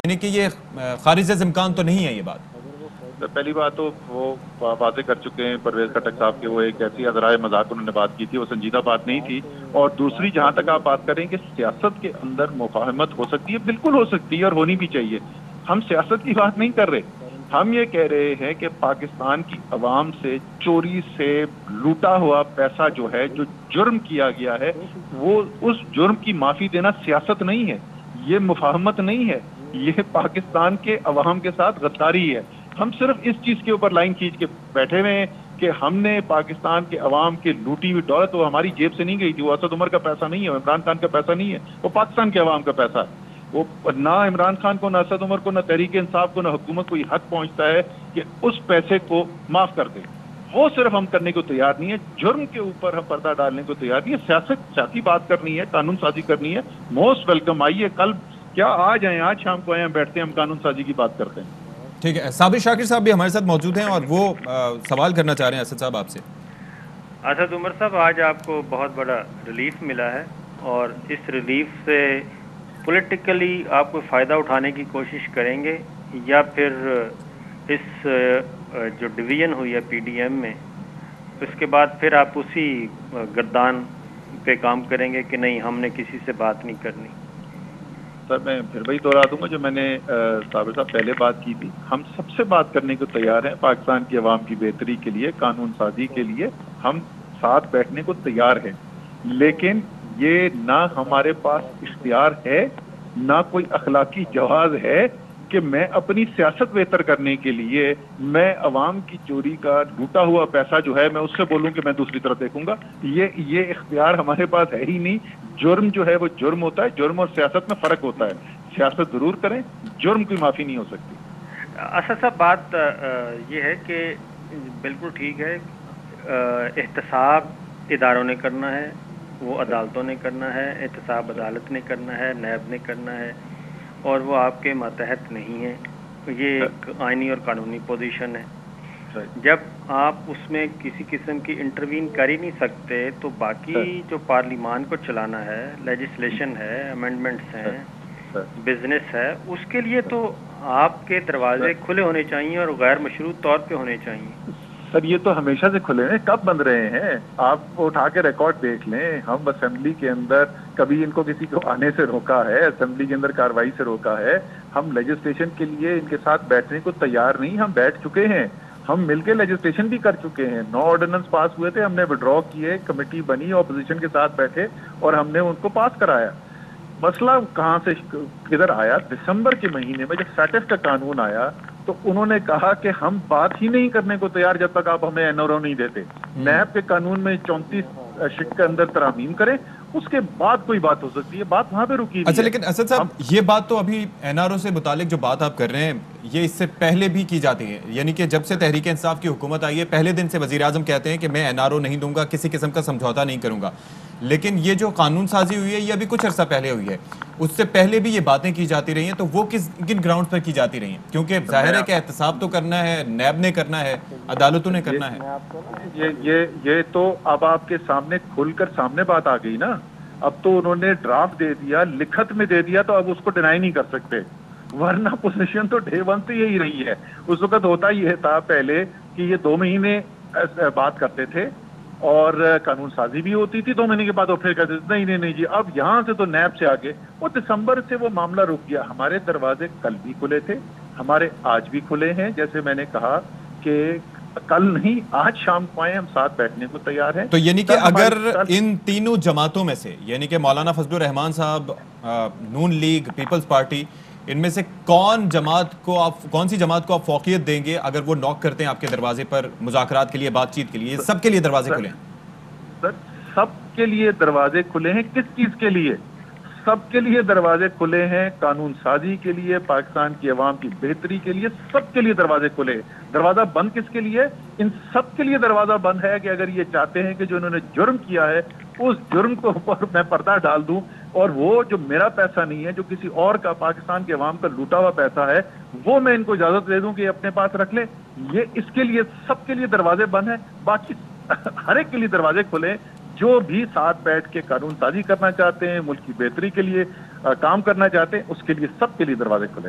یعنی کہ یہ خارج از امکان تو نہیں ہے یہ بات؟ پہلی بات تو وہ واضح کر چکے ہیں پرویز خٹک صاحب کے، وہ ایک ایسی ذرائع مذاق انہوں نے بات کی تھی، وہ سنجیدہ بات نہیں تھی. اور دوسری، جہاں تک آپ بات کریں کہ سیاست کے اندر مفاہمت ہو سکتی ہے، بالکل ہو سکتی ہے اور ہونی بھی چاہیے. ہم سیاست کی بات نہیں کر رہے، ہم یہ کہہ رہے ہیں کہ پاکستان کی عوام سے چوری سے لوٹا ہوا پیسہ جو ہے، جو جرم کیا گیا ہے، وہ اس جرم کی معافی دینا سیاست نہیں ہے، یہ مفاہمت نہیں ہے، یہ پاکستان کے عوام کے ساتھ غداری ہے. ہم صرف اس چیز کے اوپر لائن کھینچ کے بیٹھے ہوئے ہیں کہ ہم نے پاکستان کے عوام کی لوٹی ہوئی دولت، وہ ہماری جیب سے نہیں گئی تھی، وہ اسد عمر کا پیسہ نہیں ہے، وہ عمران خان کا پیسہ نہیں ہے، وہ پاکستان کے عوام کا پیسہ ہے. وہ نہ عمران خان کو، نہ اسد عمر کو، نہ تحریک انصاف کو، نہ حکومت کو یہ حق پہنچتا ہے کہ اس پیسے کو معاف کر دے. وہ صرف ہم کرنے کو تیار نہیں ہے، جرم کے اوپر ہم پردہ ڈالنے کو تیار نہیں ہے. سیاسی بات کرنی ہے، قانون سازی کرنی ہے، موسٹ ویلکم. آئیے کل کیا آج آئیں، آج شام کو آئیں، ہم بیٹھتے ہیں، ہم قانون سازی کی بات کرتے ہیں. ٹھیک ہے. صابر شاکر صاحب بھی ہمارے ساتھ موجود ہیں اور وہ سوال کرنا چاہ رہے ہیں اسد صاحب آپ سے. اسد عمر صاحب، آج آپ کو بہت بڑا ریلیف ملا ہے اور اس ریلیف سے پولیٹیکلی آپ کو فائدہ اٹھانے کی کوشش کریں گے، یا پھر اس جو ڈویژن ہوئی ہے پی ڈی ایم میں، اس کے بعد پھر آپ اسی گردان پہ کام کریں گے کہ نہیں ہم نے کسی سے بات نہیں کرنی؟ سر میں پھر وہی دوہرا دوں گا جو میں نے صابر صاحب پہلے بات کی تھی. ہم سب سے بات کرنے کو تیار ہیں، پاکستان کی عوام کی بہتری کے لیے، قانون سازی کے لیے ہم ساتھ بیٹھنے کو تیار ہیں. لیکن یہ نہ ہمارے پاس اختیار ہے، نہ کوئی اخلاقی جواز ہے کہ میں اپنی سیاست بہتر کرنے کے لیے میں عوام کی چوری کا لوٹا ہوا پیسہ جو ہے میں اس سے بولوں کہ میں دوسری طرف دیکھوں گا. یہ اختیار ہمارے پاس ہے ہی نہیں. جرم جو ہے وہ جرم ہوتا ہے، جرم اور سیاست میں فرق ہوتا ہے. سیاست ضرور کریں، جرم کی معافی نہیں ہو سکتی. اسد صاحب، بات یہ ہے کہ بالکل ٹھیک ہے، احتساب اداروں نے کرنا ہے، وہ عدالتوں نے کرنا ہے، احتساب عدالت نے کرنا ہے، نیب نے کرنا ہے، اور وہ آپ کے ماتحت نہیں ہے. یہ ایک آئینی اور قانونی پوزیشن ہے. جب آپ اس میں کسی قسم کی انٹروین کر ہی نہیں سکتے تو باقی جو پارلیمان کو چلانا ہے، لیجسلیشن ہے، امینڈمنٹس ہیں، بزنس ہے، اس کے لیے تو آپ کے دروازے کھلے ہونے چاہیے اور غیر مشروط طور پہ ہونے چاہیے. سر یہ تو ہمیشہ سے کھلے ہیں، کب بند رہے ہیں؟ آپ اٹھا کے ریکارڈ دیکھ لیں. ہم اسمبلی کے اندر کبھی ان کو کسی کو آنے سے روکا ہے؟ اسمبلی کے اندر کارروائی سے روکا ہے؟ ہم لیجسلیشن کے لیے ان کے ساتھ بیٹھنے کو تیار نہیں، ہم بیٹھ چکے ہیں. ہم مل کے لیجسلیشن بھی کر چکے ہیں. 9 آرڈیننس پاس ہوئے تھے، ہم نے وڈرا کیے، کمیٹی بنی، اپوزیشن کے ساتھ بیٹھے اور ہم نے ان کو پاس کرایا. مسئلہ کہاں سے کدھر آیا؟ دسمبر کے مہینے میں جب سیٹف کا قانون آیا تو انہوں نے کہا کہ ہم بات ہی نہیں کرنے کو تیار جب تک آپ ہمیں NRO نہیں دیتے. نیب کے قانون میں 34 شق کے اندر ترامیم کریں، اس کے بعد کوئی بات ہو سکتی ہے. بات وہاں پہ رکی ہوئی ہے. اچھا، لیکن اسد صاحب یہ بات تو ابھی NRO سے متعلق جو بات آپ کر رہے ہیں یہ اس سے پہلے بھی کی جاتی ہے. یعنی کہ جب سے تحریک انصاف کی حکومت آئی ہے، پہلے دن سے وزیر اعظم کہتے ہیں کہ میں NRO نہیں دوں گا، کسی قسم کا سمجھوتا نہیں کروں گا. لیکن یہ جو قانون سازی ہوئی ہے یہ ابھی کچھ عرصہ پہلے ہوئی ہے، اس سے پہلے بھی یہ باتیں کی جاتی رہی ہیں. تو وہ کن گراؤنڈ پر کی جاتی رہی ہیں؟ کیونکہ ظاہر ہے کہ احتساب تو کرنا ہے، نیب نے کرنا ہے، عدالتوں نے کرنا ہے. یہ تو اب آپ کے سامنے کھل کر سامنے بات آ گئی نا. اب تو انہوں نے ڈرافٹ دے دیا، لکھت میں دے دیا، تو اب اس کو ڈینائی نہیں کر سکتے. ورنہ پوزیشن تو ڈے ون سے یہی رہی ہے. اس وقت ہوتا یہ تھا پہلے کہ یہ 2 مہینے بات کرتے تھے اور قانون سازی بھی ہوتی تھی، 2 مہینے کے بعد وہ پھر کہتے تھے نہیں جی. اب یہاں سے تو نیب سے آگے وہ دسمبر سے وہ معاملہ رک گیا. ہمارے دروازے کل بھی کھلے تھے، ہمارے آج بھی کھلے ہیں. جیسے میں نے کہا کہ کل نہیں، آج شام کو آئیں، ہم ساتھ بیٹھنے کو تیار ہیں. تو یعنی کہ اگر ان تینوں جماعتوں میں سے، یعنی کہ مولانا فضل الرحمان صاحب، نون لیگ، پیپلز پارٹی، ان میں سے کون سی جماعت کو آپ فوقیت دیں گے اگر وہ نوک کرتے ہیں آپ کے دروازے پر مذاکرات کے لیے، بات چیت کے لیے؟ سب کے لیے دروازے کھلے ہیں سر، سب کے لیے دروازے کھلے ہیں. کس چیز کے لیے؟ سب کے لیے دروازے کھلے ہیں. قانون سازی کے لیے، پاکستان کی عوام کی بہتری کے لیے، سب کے لیے دروازے کھلے ہیں. دروازہ بند کس کے لیے؟ ان سب کے لیے دروازہ بند ہے کہ اگر یہ چاہتے ہیں کہ جو انہوں نے جرم کیا ہے اس جرم کو اوپر میں پردہ ڈال دوں، اور وہ جو میرا پیسہ نہیں ہے، جو کسی اور کا، پاکستان کے عوام کا لوٹا ہوا پیسہ ہے، وہ میں ان کو اجازت دے دوں کہ یہ اپنے پاس رکھ لیں. یہ اس کے لیے سب کے لیے دروازے بند ہیں. باقی ہر ایک کے لیے دروازے کھلے. جو بھی ساتھ بیٹھ کے قانون سازی کرنا چاہتے ہیں، ملک کی بہتری کے لیے کام کرنا چاہتے ہیں، اس کے لیے سب کے لیے دروازے کھلے.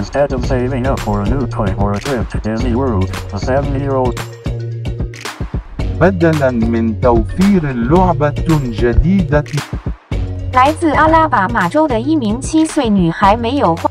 Instead of saving up for a new toy or a trip to Disney World, a 7-year-old بدلاً من توفير لعبة جديدة 来自阿拉巴马州的一名7岁女孩没有花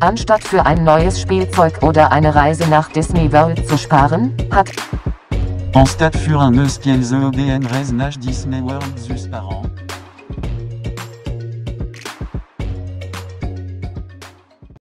Anstatt für ein neues Spielzeug oder eine Reise nach Disney World zu sparen, hat En stade für un eus kiel zo den reiznach Disney World zus par an.